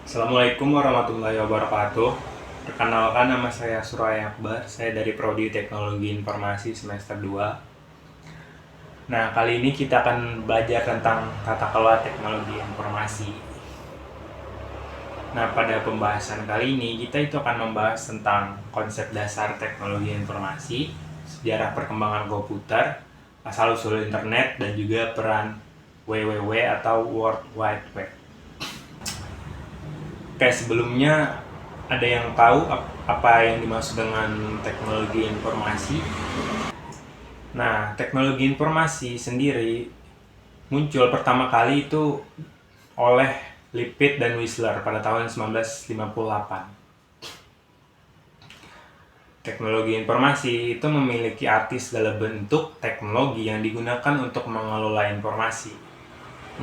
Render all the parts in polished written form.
Assalamualaikum warahmatullahi wabarakatuh. Perkenalkan, nama saya Suraya Akbar. Saya dari Prodi Teknologi Informasi semester 2. Nah, kali ini kita akan belajar tentang tata kelola teknologi informasi. Nah, pada pembahasan kali ini kita itu akan membahas tentang konsep dasar teknologi informasi, sejarah perkembangan komputer, asal-usul internet, dan juga peran WWW atau World Wide Web. Kayak sebelumnya, ada yang tahu apa yang dimaksud dengan teknologi informasi? Nah, teknologi informasi sendiri muncul pertama kali itu oleh Lippitt dan Wissler pada tahun 1958. Teknologi informasi itu memiliki arti segala bentuk teknologi yang digunakan untuk mengelola informasi,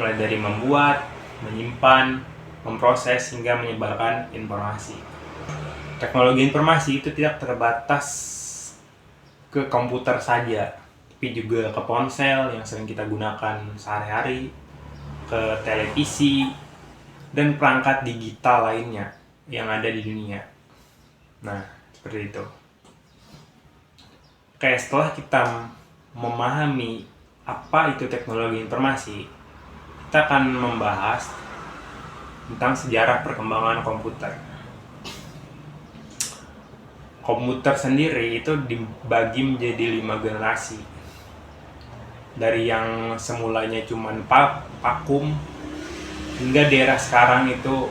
mulai dari membuat, menyimpan, memproses, hingga menyebarkan informasi. Teknologi informasi itu tidak terbatas ke komputer saja, tapi juga ke ponsel yang sering kita gunakan sehari-hari, ke televisi, dan perangkat digital lainnya yang ada di dunia. Nah, seperti itu. Kayak setelah kita memahami apa itu teknologi informasi, kita akan membahas tentang sejarah perkembangan komputer. Komputer sendiri itu dibagi menjadi 5 generasi. Dari yang semulanya cuma vakum hingga di era sekarang itu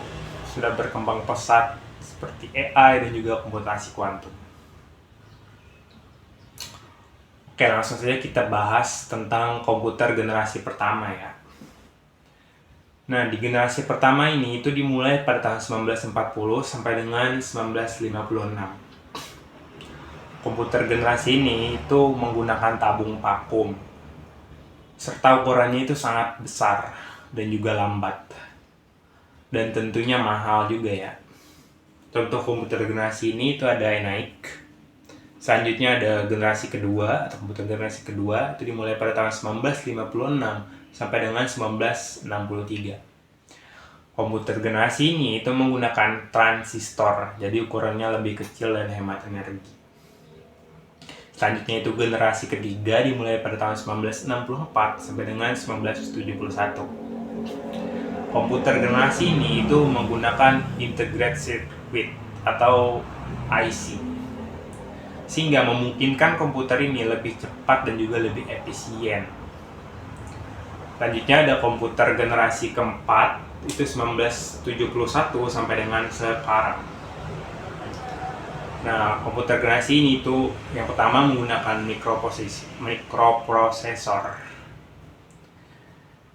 sudah berkembang pesat seperti AI dan juga komputasi kuantum. Oke, langsung saja kita bahas tentang komputer generasi pertama ya. Nah, di generasi pertama ini itu dimulai pada tahun 1940 sampai dengan 1956. Komputer generasi ini itu menggunakan tabung vakum, serta ukurannya itu sangat besar dan juga lambat, dan tentunya mahal juga ya. Contoh komputer generasi ini itu ada ENIAC. Selanjutnya ada generasi kedua atau komputer generasi kedua, itu dimulai pada tahun 1956 sampai dengan 1963. Komputer generasi ini itu menggunakan transistor, jadi ukurannya lebih kecil dan hemat energi. Selanjutnya itu generasi ketiga dimulai pada tahun 1964 sampai dengan 1971. Komputer generasi ini itu menggunakan integrated circuit atau IC, sehingga memungkinkan komputer ini lebih cepat dan juga lebih efisien. Selanjutnya ada komputer generasi keempat, itu 1971 sampai dengan sekarang. Nah, komputer generasi ini itu yang pertama menggunakan mikroprosesor.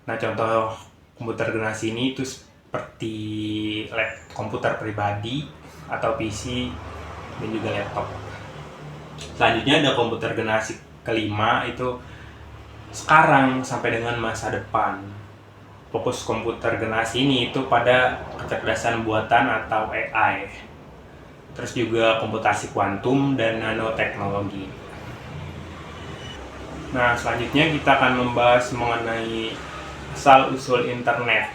Nah, contoh komputer generasi ini itu seperti komputer pribadi atau PC dan juga laptop. Selanjutnya ada komputer generasi kelima, itu sekarang sampai dengan masa depan. Fokus komputer generasi ini itu pada kecerdasan buatan atau AI. Terus juga komputasi kuantum dan nanoteknologi. Nah, selanjutnya kita akan membahas mengenai asal-usul internet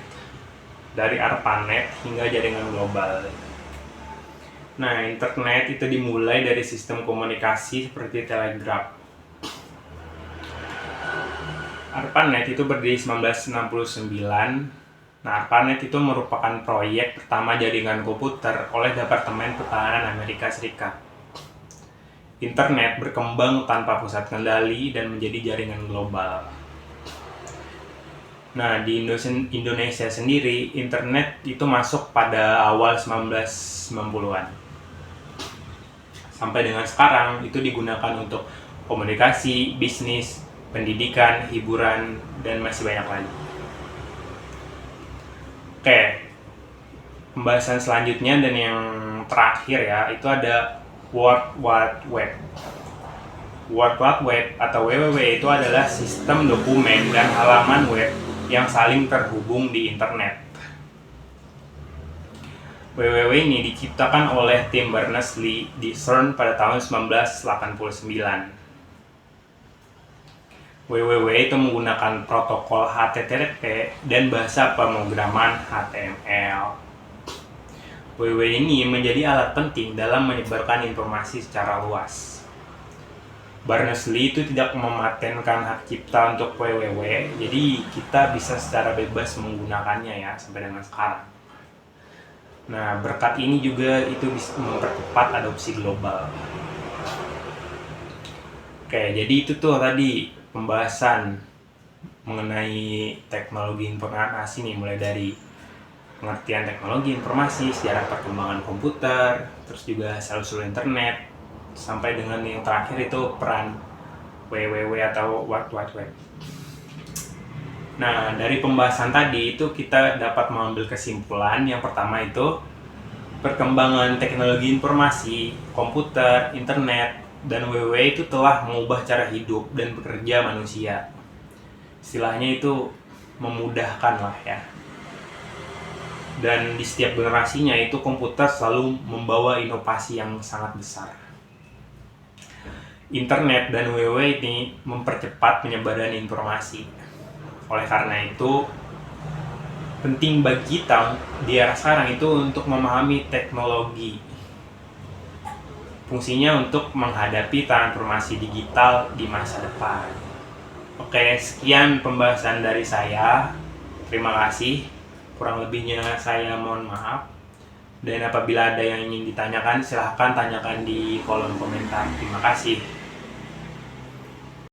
dari ARPANET hingga jaringan global. Nah, internet itu dimulai dari sistem komunikasi seperti telegraf. ARPANET itu berdiri 1969. Nah, ARPANET itu merupakan proyek pertama jaringan komputer oleh Departemen Pertahanan Amerika Serikat. Internet berkembang tanpa pusat kendali dan menjadi jaringan global. Nah, di Indonesia sendiri, internet itu masuk pada awal 1990-an. Sampai dengan sekarang, itu digunakan untuk komunikasi, bisnis, pendidikan, hiburan, dan masih banyak lagi. Oke, pembahasan selanjutnya dan yang terakhir ya, itu ada World Wide Web. World Wide Web atau WWW itu adalah sistem dokumen dan halaman web yang saling terhubung di internet. WWW ini diciptakan oleh tim Berners-Lee di CERN pada tahun 1989. WWW itu menggunakan protokol HTTP dan bahasa pemrograman HTML. WW ini menjadi alat penting dalam menyebarkan informasi secara luas. Berners-Lee itu tidak mematenkan hak cipta untuk WWW, jadi kita bisa secara bebas menggunakannya ya sampai dengan sekarang. Nah, berkat ini juga itu bisa mempercepat adopsi global. Oke, jadi itu tuh tadi pembahasan mengenai teknologi informasi nih, mulai dari pengertian teknologi informasi, sejarah perkembangan komputer, terus juga asal-usul internet, sampai dengan yang terakhir itu peran WWW atau World Wide Web. Nah, dari pembahasan tadi itu kita dapat mengambil kesimpulan. Yang pertama itu perkembangan teknologi informasi, komputer, internet, dan WWW itu telah mengubah cara hidup dan bekerja manusia. Istilahnya itu memudahkan lah ya. Dan di setiap generasinya itu komputer selalu membawa inovasi yang sangat besar. Internet dan WWW ini mempercepat penyebaran informasi. Oleh karena itu, penting bagi kita di era sekarang itu untuk memahami teknologi. Fungsinya untuk menghadapi transformasi digital di masa depan. Oke, sekian pembahasan dari saya. Terima kasih. Kurang lebihnya saya mohon maaf. Dan apabila ada yang ingin ditanyakan, silahkan tanyakan di kolom komentar. Terima kasih.